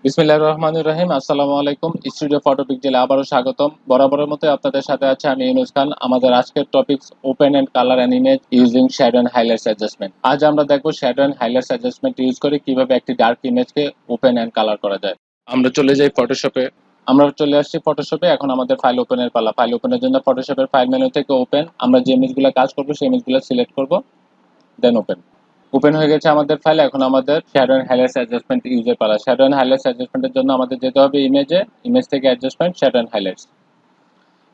বিসমিল্লাহির রহমানির রহিম। আসসালামু আলাইকুম। স্টুডিও ফটো পিক্সেলে আবারও স্বাগতম। বরাবরের মতো আপনাদের সাথে আছে আমি ইউনুস খান। আমাদের আজকের topics open and colour and image using shadow and highlights adjustment. আজ আমরা দেখব shadow and highlights adjustment use করে কিভাবে একটি ডার্ক ইমেজকে ওপেন এন্ড কালার করা যায়। আমরা চলে যাই ফটোশপে। আমরা চলে আসছি ফটোশপে। এখন আমাদের ফাইল ওপেনের পালা। ফাইল ওপেনের জন্য ফটোশপের ফাইল মেনু থেকে ওপেন, আমরা যে ইমেজগুলো কাজ করব সেই ইমেজগুলো সিলেক্ট করব, দেন ওপেন। ওপেন হয়ে গেছে আমাদের ফাইল। এখন আমাদের শ্যাডো এন্ড হাইলাইটস অ্যাডজাস্টমেন্ট ইউজের পালা। শ্যাডো এন্ড হাইলাইটস অ্যাডজাস্টমেন্টের জন্য আমাদের যেতে হবে ইমেজে, ইমেজ থেকে adjustment, shadow and highlights.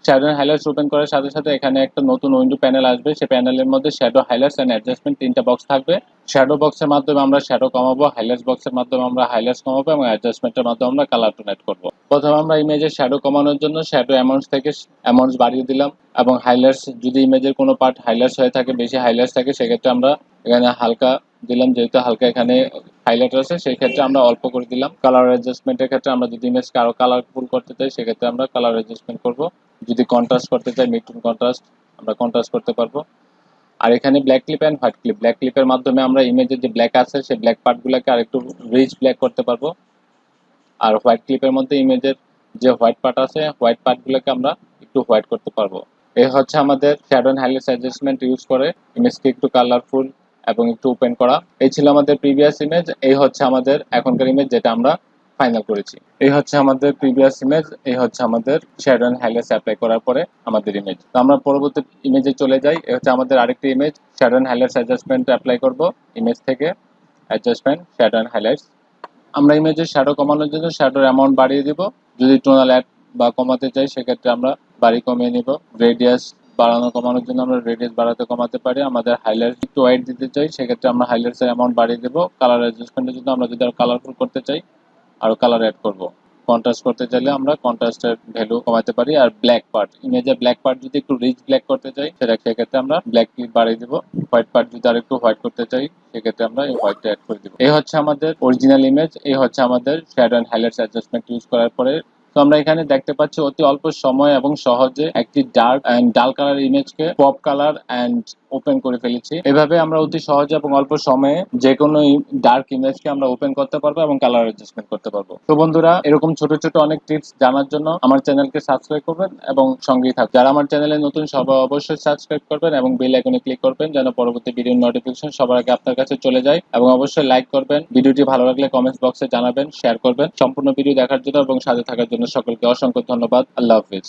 Shadow and highlights open করার সাথে সাথে এখানে একটা নতুন উইন্ডো প্যানেল আসবে। সেই প্যানেলের মধ্যে শ্যাডো, হাইলাইটস এন্ড অ্যাডজাস্টমেন্ট তিনটা বক্স থাকবে। শ্যাডো বক্সের মাধ্যমে আমরা শ্যাডো কমাবো, হাইলাইটস বক্সের মাধ্যমে আমরা হাইলাইটস কমাবো এবং অ্যাডজাস্টমেন্টের মাধ্যমে আমরা কালার টোনেট করবো। প্রথমে আমরা ইমেজের শ্যাডো কমানোর জন্য শ্যাডো অ্যামাউন্টস থেকে অ্যামাউন্টস বাড়িয়ে দিলাম এবং হাইলাইটস, যদি ইমেজের কোনো পার্ট হাইলাইটস হয়ে থাকে, বেশি হাইলাইটস থাকে, সেক্ষেত্রে আমরা এখানে হালকা দিলাম। যেহেতু হালকা এখানে হাইলাইটার আছে সেই ক্ষেত্রে আমরা অল্প করে দিলাম। কালার অ্যাডজাস্টমেন্টের ক্ষেত্রে আমরা যদি ইমেজকে আরো কালারফুল করতে চাই সেক্ষেত্রে আমরা কালার অ্যাডজাস্টমেন্ট করব। যদি কন্ট্রাস্ট করতে চাই, মিড টোন কন্ট্রাস্ট, আমরা কন্ট্রাস্ট করতে পারবো। আর এখানে black clip and white clip, black ক্লিপের মাধ্যমে আমরা ইমেজের যে ব্ল্যাক আছে সেই ব্ল্যাক পার্টগুলোকে আরেকটু রিচ ব্ল্যাক করতে পারবো। আর হোয়াইট ক্লিপের মধ্যে ইমেজের যে হোয়াইট পার্ট আছে হোয়াইট পার্টগুলোকে আমরা একটু হোয়াইট করতে পারবো। এই হচ্ছে আমাদের shadow and highlights adjustment use করে ইমেজকে একটু কালারফুল এবং একটু ওপেন করা। এই ছিল আমাদের প্রিভিয়াস ইমেজ। এই হচ্ছে আমাদের এখনকার ইমেজ যেটা আমরা ফাইনাল করেছি। এই হচ্ছে আমাদের প্রিভিয়াস ইমেজ, এই হচ্ছে আমাদের শ্যাডো এন্ড হাইলাইটস অ্যাপ্লাই করার পরে আমাদের ইমেজ। তো আমরা পরবর্তী ইমেজে চলে যাই। এই হচ্ছে আমাদের আরেকটি image. Shadow and highlights adjustment apply করব, ইমেজ থেকে অ্যাডজাস্টমেন্ট, শ্যাডো এন্ড হাইলাইটস। আমরা ইমেজের শ্যাডো কমানোর জন্য শ্যাডোর অ্যামাউন্ট বাড়িয়ে দিব। যদি টোনাল অ্যাড বা কমাতে চাই সেক্ষেত্রে আমরা বাড়ি কমিয়ে নিব। রেডিয়াস বাড়ানো কমানোর জন্য আমরা রেডিয়াস বাড়াতে কমাতে পারি। আমাদের হাইলাইট একটু হোয়াইট দিতে চাই সেক্ষেত্রে আমরা হাইলাইটসের অ্যামাউন্ট বাড়িয়ে দেবো। কালার অ্যাডজাস্টমেন্টের জন্য আমরা যদি আরো কালারফুল করতে চাই আরো কালার অ্যাড করব। কন্ট্রাস্ট করতে চাইলে আমরা কন্ট্রাস্টের ভ্যালু কমাতে পারি। আর ব্ল্যাক পার্ট, ইমেজের ব্ল্যাক পার্ট যদি একটু রিচ ব্ল্যাক করতে চাই সেক্ষেত্রে আমরা ব্ল্যাক ক্লিপ বাড়িয়ে দিব। হোয়াইট পার্ট যদি আর একটু হোয়াইট করতে চাই সেক্ষেত্রে আমরা এই হোয়াইটটা অ্যাড করে দিব। এই হচ্ছে আমাদের অরিজিনাল ইমেজ। এই হচ্ছে আমাদের shadow and highlights adjustment use করার পরে। তো আমরা এখানে দেখতে পাচ্ছি অতি অল্প সময় এবং সহজে একটি ডার্ক এন্ড ডাল কালার ইমেজকে পপ কালার এন্ড ওপেন করে ফেলেছি। এভাবে আমরা অতি সহজে এবং অল্প সময়ে যে কোনো ডার্ক ইমেজকে আমরা ওপেন করতে পারবো এবং কালার অ্যাডজাস্টমেন্ট করতে পারবো। তো বন্ধুরা, এরকম ছোট ছোট অনেক টিপস জানার জন্য আমার চ্যানেলকে সাবস্ক্রাইব করবেন এবং সঙ্গেই থাকবেন। যারা আমার চ্যানেলে নতুন সবাই অবশ্যই সাবস্ক্রাইব করবেন এবং বেল আইকনে ক্লিক করবেন যেন পরবর্তী ভিডিওর নোটিফিকেশন সবার আগে আপনার কাছে চলে যায়। এবং অবশ্যই লাইক করবেন। ভিডিওটি ভালো লাগলে কমেন্টস বক্সে জানাবেন, শেয়ার করবেন। সম্পূর্ণ ভিডিও দেখার জন্য এবং সাথে থাকার জন্য সকলকে অসংখ্য ধন্যবাদ। আল্লাহ হাফেজ।